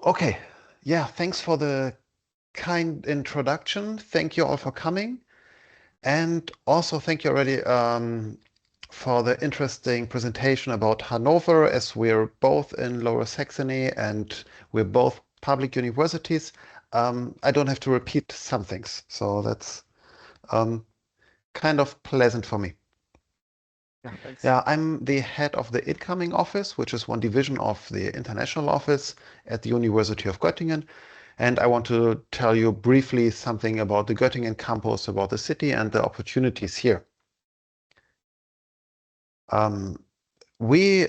Okay, yeah, thanks for the kind introduction. Thank you all for coming. And also thank you already for the interesting presentation about Hanover, as we're both in Lower Saxony and we're both public universities. I don't have to repeat some things, so that's um, kind of pleasant for me. Yeah, thanks. Yeah, I'm the head of the incoming office, which is one division of the international office at the University of Göttingen. And I want to tell you briefly something about the Göttingen campus, about the city and the opportunities here. We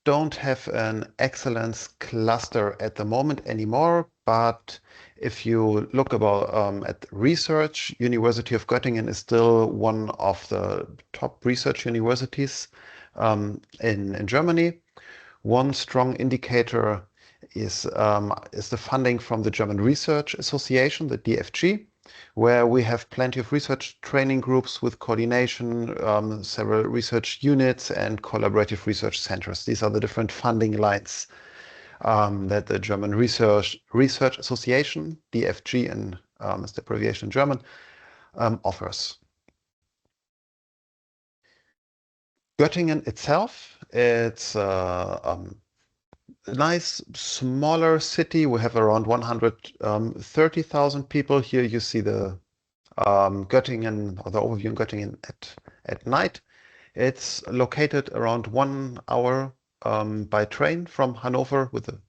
don't have an excellence cluster at the moment anymore, but if you look at research, University of Göttingen is still one of the top research universities in Germany. One strong indicator is the funding from the German Research Association, the DFG, where we have plenty of research training groups with coordination, several research units, and collaborative research centers. These are the different funding lines that the German Research Association, DFG is the abbreviation in German, offers. Göttingen itself, it's a nice smaller city. We have around 130,000 people. Here you see the Göttingen, or the overview in Göttingen at night. It's located around 1 hour by train from Hanover with a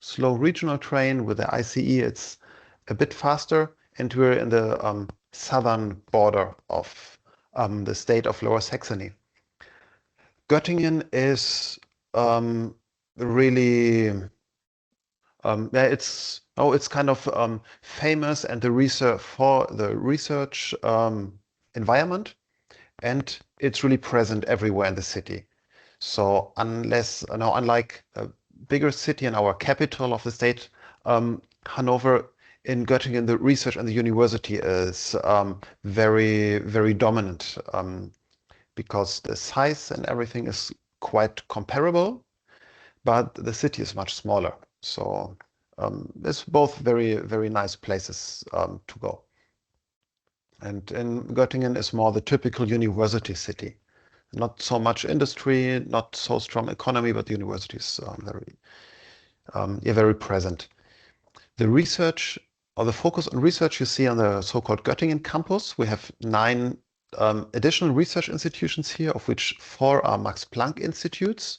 slow regional train. With the ICE, it's a bit faster. And we're in the southern border of the state of Lower Saxony. Göttingen is really yeah, it's kind of famous and the research for the research environment, and it's really present everywhere in the city. So unlike a bigger city and our capital of the state, Hanover, in Göttingen, the research and the university is very, very dominant because the size and everything is quite comparable, but the city is much smaller. So it's both very, very nice places to go. And in Göttingen is more the typical university city. Not so much industry, not so strong economy, but the university is very present. The research or the focus on research you see on the so-called Göttingen campus. We have 9 additional research institutions here, of which 4 are Max Planck institutes.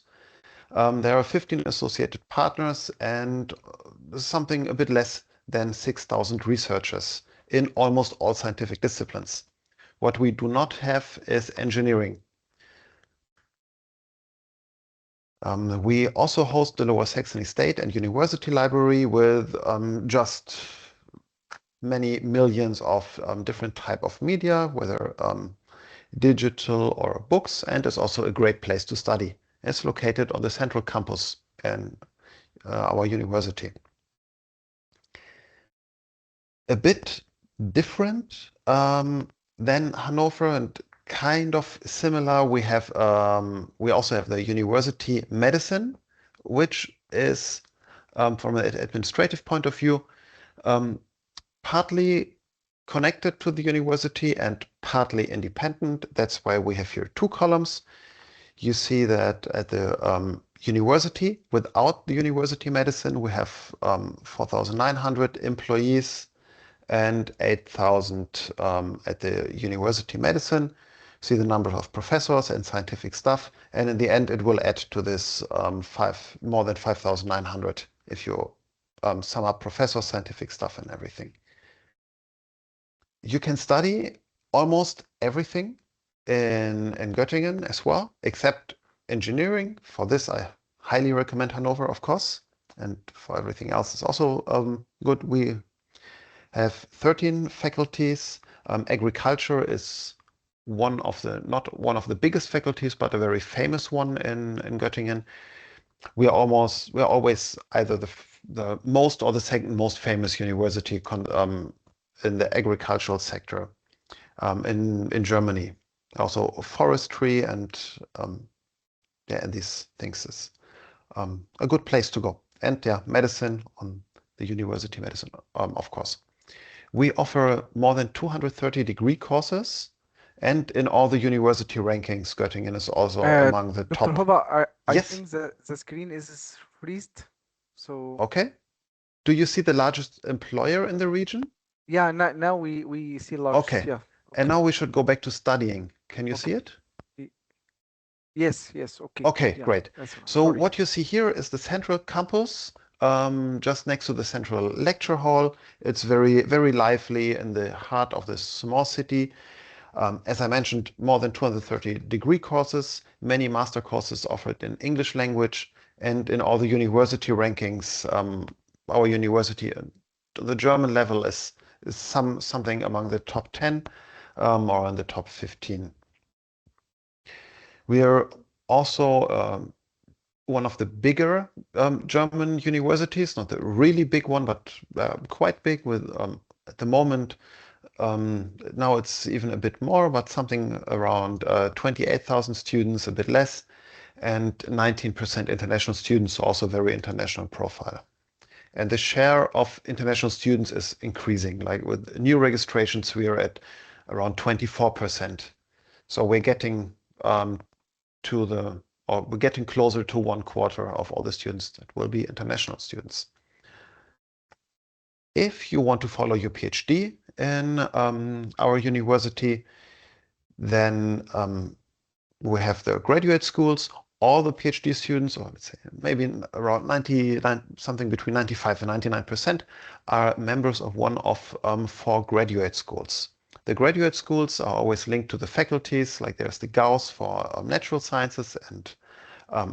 There are 15 associated partners and something a bit less than 6,000 researchers in almost all scientific disciplines. What we do not have is engineering. We also host the Lower Saxony State and University Library with just many millions of different type of media, whether digital or books, and is also a great place to study. It's located on the central campus in our university. A bit different than Hanover and kind of similar. We also have the university medicine, which is from an administrative point of view partly connected to the university and partly independent. That's why we have here 2 columns. You see that at the university, without the university medicine, we have 4,900 employees and 8,000 at the university medicine. See the number of professors and scientific staff, and in the end it will add to this more than 5,900 if you sum up professors, scientific staff, and everything. You can study almost everything in Göttingen as well, except engineering. For this, I highly recommend Hanover, of course, and for everything else is also good. We have 13 faculties. Agriculture is not one of the biggest faculties, but a very famous one in Göttingen. We are always either the most or the second most famous university in the agricultural sector in Germany. Also forestry and these things is a good place to go. and yeah, medicine on the university medicine, of course. We offer more than 230 degree courses, and in all the university rankings, Göttingen is also among the Dr. top. Hoba, I Yes, think the screen is freezed. So okay. Do you see the largest employer in the region? yeah, now we see large. Okay. Yeah. And Okay. now we should go back to studying. Can you see Okay. it? Y- Yes. Okay. Okay, Yeah. great. That's So sorry. what you see here is the central campus, just next to the central lecture hall. It's very lively in the heart of this small city. As I mentioned, more than 230 degree courses, many master courses offered in English language, and in all the university rankings, our university, the German level is something among the top 10 or in the top 15. We are also one of the bigger German universities, not a really big one, but quite big with at the moment. Now it's even a bit more, but something around 28,000 students, a bit less, and 19% international students, so also very international profile. And the share of international students is increasing. Like with new registrations, we are at around 24%. So we're getting to the, or we're getting closer to 1/4 of all the students that will be international students. If you want to follow your PhD in our university, then we have the graduate schools. All the PhD students, or let's say maybe around 99, something between 95 and 99%, are members of one of 4 graduate schools. The graduate schools are always linked to the faculties, like there's the Gauss for natural sciences and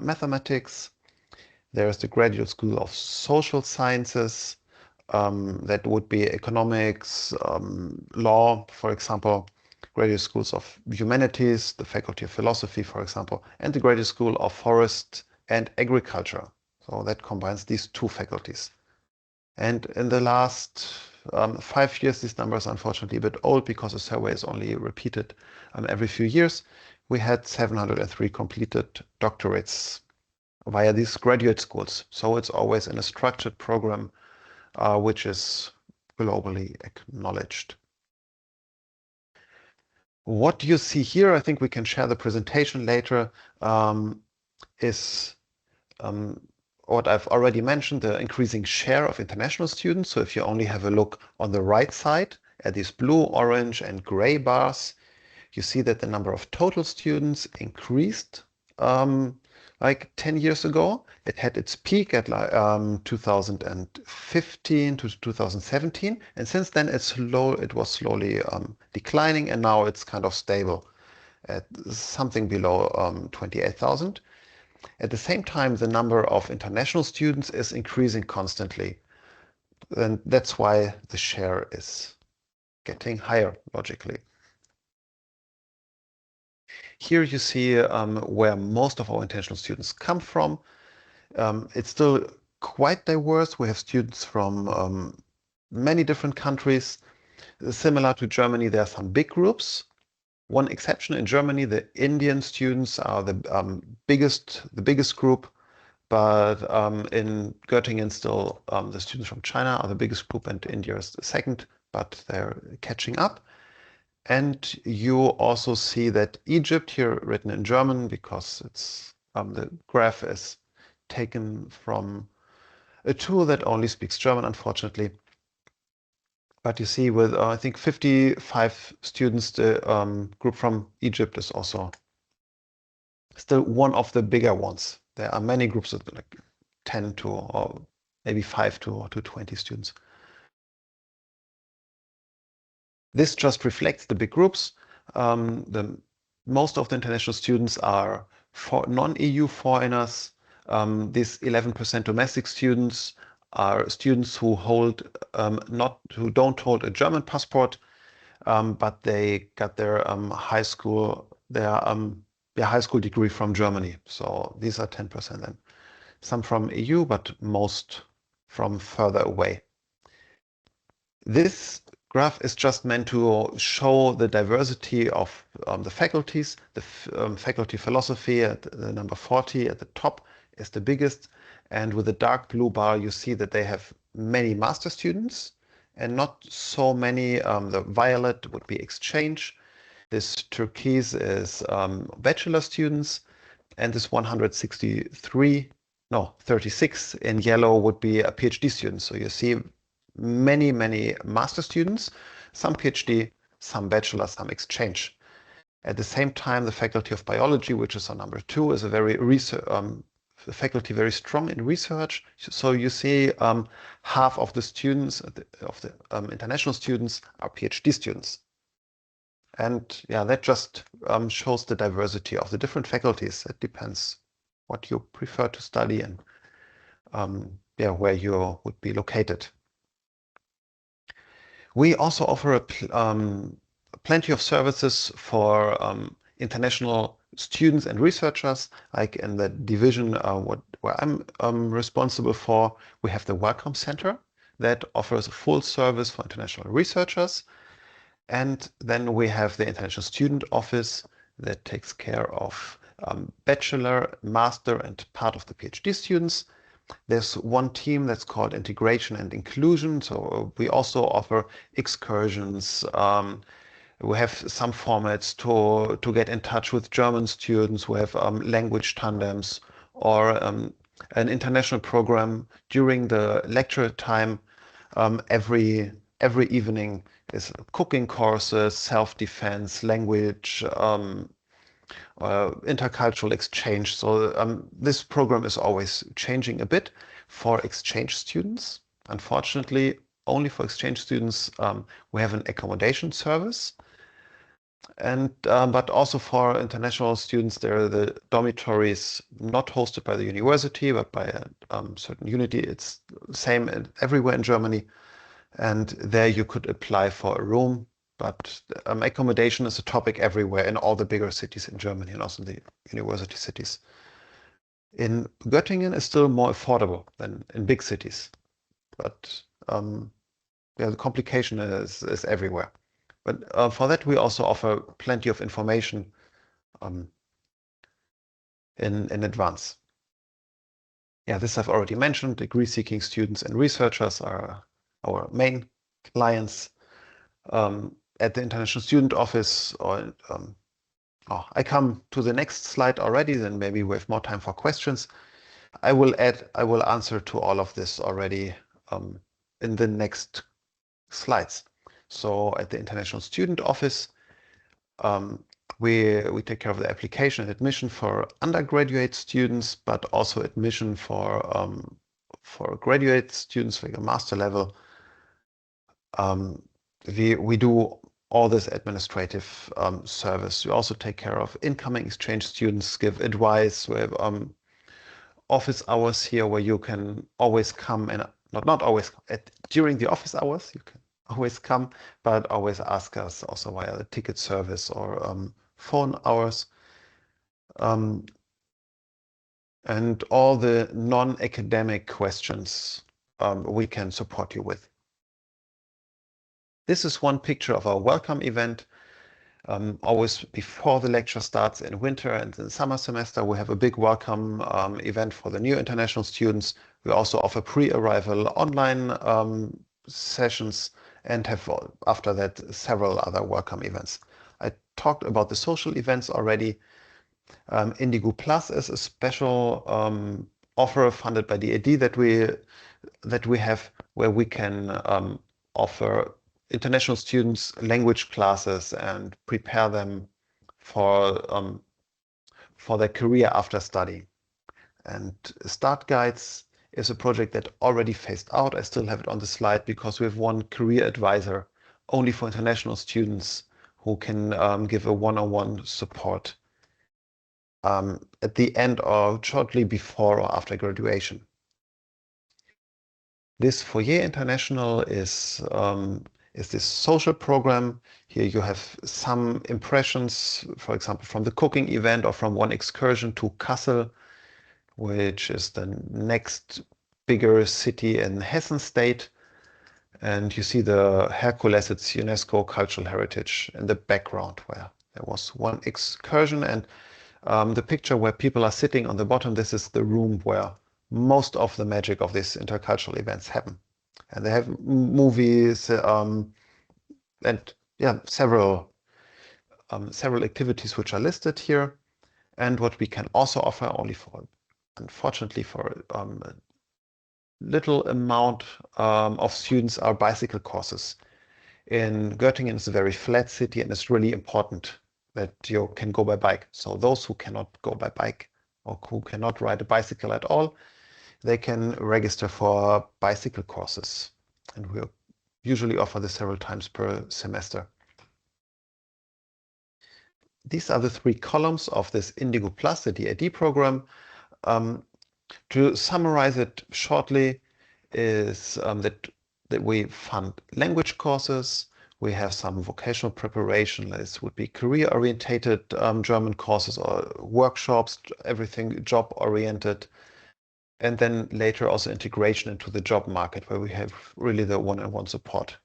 mathematics. There's the Graduate School of Social Sciences, that would be economics, law, for example, Graduate Schools of Humanities, the Faculty of Philosophy, for example, and the Graduate School of Forest and Agriculture. So that combines these 2 faculties. And in the last 5 years, these numbers are unfortunately a bit old because the survey is only repeated every few years. We had 703 completed doctorates via these graduate schools. So it's always in a structured program which is globally acknowledged. What you see here, I think we can share the presentation later, is what I've already mentioned, the increasing share of international students. So if you only have a look on the right side at these blue, orange, and gray bars, you see that the number of total students increased like 10 years ago. It had its peak at 2015 to 2017, and since then it was slowly declining, and now it's kind of stable at something below 28,000. At the same time, the number of international students is increasing constantly, and that's why the share is getting higher, logically. Here you see where most of our international students come from. It's still quite diverse. We have students from many different countries. Similar to Germany, there are some big groups. One exception in Germany, the Indian students are the biggest group, but in Göttingen still the students from China are the biggest group and India is the second, but they're catching up. And you also see that Egypt, here written in German, because it's the graph is taken from a tool that only speaks German, unfortunately. But you see with, I think, 55 students, the group from Egypt is also still one of the bigger ones. There are many groups of like 10 to, or maybe 5 to 20 students. This just reflects the big groups. Most of the international students are for non-EU foreigners. These 11% domestic students are students who who don't hold a German passport, but they got their high school degree from Germany. So these are 10% then. Some from EU, but most from further away. This graph is just meant to show the diversity of the faculties. The faculty philosophy at the number 40 at the top is the biggest, And with the dark blue bar, you see that they have many master students and not so many. The violet would be exchange. This turquoise is bachelor students, and this 163, no, 36 in yellow would be a PhD student. So you see many, many master students, some PhD, some bachelor, some exchange. At the same time, the Faculty of Biology, which is on number 2, is a very faculty very strong in research. So you see half of the students, of the international students, are PhD students. And yeah, that just shows the diversity of the different faculties. It depends what you prefer to study and yeah, where you would be located. We also offer plenty of services for international students and researchers, like in the division where I'm responsible for. We have the Welcome Center that offers a full service for international researchers. And then we have the International Student Office that takes care of bachelor, master, and part of the PhD students. There's one team that's called Integration and Inclusion. So we also offer excursions. We have some formats to get in touch with German students. We have language tandems or an international program during the lecture time. Every evening is cooking courses, self-defense, language, intercultural exchange. So this program is always changing a bit for exchange students. Unfortunately, only for exchange students, we have an accommodation service. And but also for international students, there are the dormitories not hosted by the university, but by a certain unity. It's same everywhere in Germany. And there you could apply for a room. But accommodation is a topic everywhere in all the bigger cities in Germany and also in the university cities. In Göttingen is still more affordable than in big cities. But yeah, the complication is everywhere. But for that, we also offer plenty of information in advance. Yeah, this I've already mentioned. Degree-seeking students and researchers are our main clients. At the International Student Office, or oh, I come to the next slide already, then maybe we have more time for questions. I will answer to all of this already in the next slides. So at the International Student Office, we take care of the application and admission for undergraduate students, but also admission for graduate students, like a master level. We do all this administrative service. We also take care of incoming exchange students, give advice. We have office hours here where you can always come and not always during the office hours. You can always come, but always ask us also via the ticket service or phone hours. And all the non-academic questions we can support you with. This is one picture of our welcome event. Always before the lecture starts in winter and in summer semester, we have a big welcome event for the new international students. We also offer pre-arrival online sessions and have after that several other welcome events. I talked about the social events already. Indigo Plus is a special offer funded by the AD that we have, where we can offer international students language classes and prepare them for their career after study. And Start Guides is a project that already phased out. I still have it on the slide because we have one career advisor only for international students who can give a one-on-one support at the end or shortly before or after graduation. This Foyer International is this social program. Here you have some impressions, for example, from the cooking event or from one excursion to Kassel, which is the next bigger city in Hessen state. And you see the Hercules, it's UNESCO cultural heritage in the background, where there was one excursion. And the picture where people are sitting on the bottom, this is the room where most of the magic of these intercultural events happen. And they have movies and yeah, several activities which are listed here. And what we can also offer only for, unfortunately, for a little amount of students are bicycle courses. In Göttingen, it's a very flat city and it's really important that you can go by bike. So those who cannot go by bike or who cannot ride a bicycle at all, they can register for bicycle courses. And we usually offer this several times per semester. These are the 3 columns of this Indigo Plus, the DID program. To summarize it shortly, is that we fund language courses. We have some vocational preparation. This would be career-orientated German courses or workshops, everything job-oriented. And then later also integration into the job market, where we have really the one-on-one support.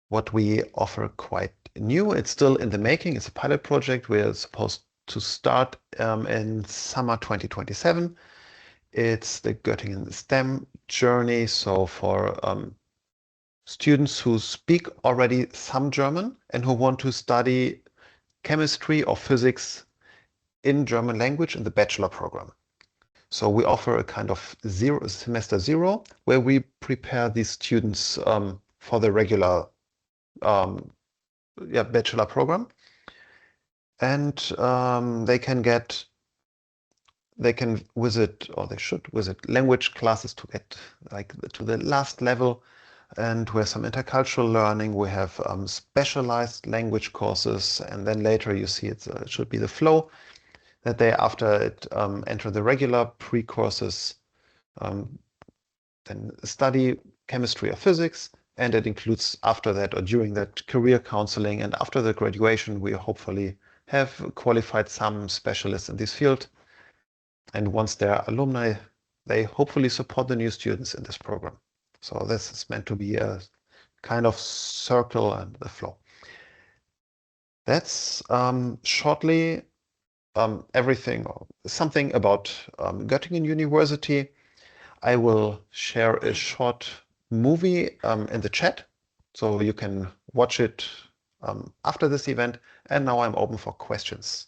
What we offer quite new, it's still in the making, it's a pilot project. We're supposed to start in summer 2027. It's the Göttingen STEM journey. So for students who speak already some German and who want to study chemistry or physics in German language in the bachelor program. So we offer a kind of semester zero, where we prepare these students for the regular bachelor program. And they can visit, or they should visit, language classes to get like to the last level. And we have some intercultural learning. We have specialized language courses, and then later you see it should be the flow that they, after it, enter the regular pre-courses, then study chemistry or physics, and it includes after that or during that career counseling. And after the graduation, we hopefully have qualified some specialists in this field. And once they're alumni, they hopefully support the new students in this program. So this is meant to be a kind of circle and the flow. That's shortly everything or something about Göttingen University. I will share a short movie in the chat, so you can watch it after this event. And now I'm open for questions.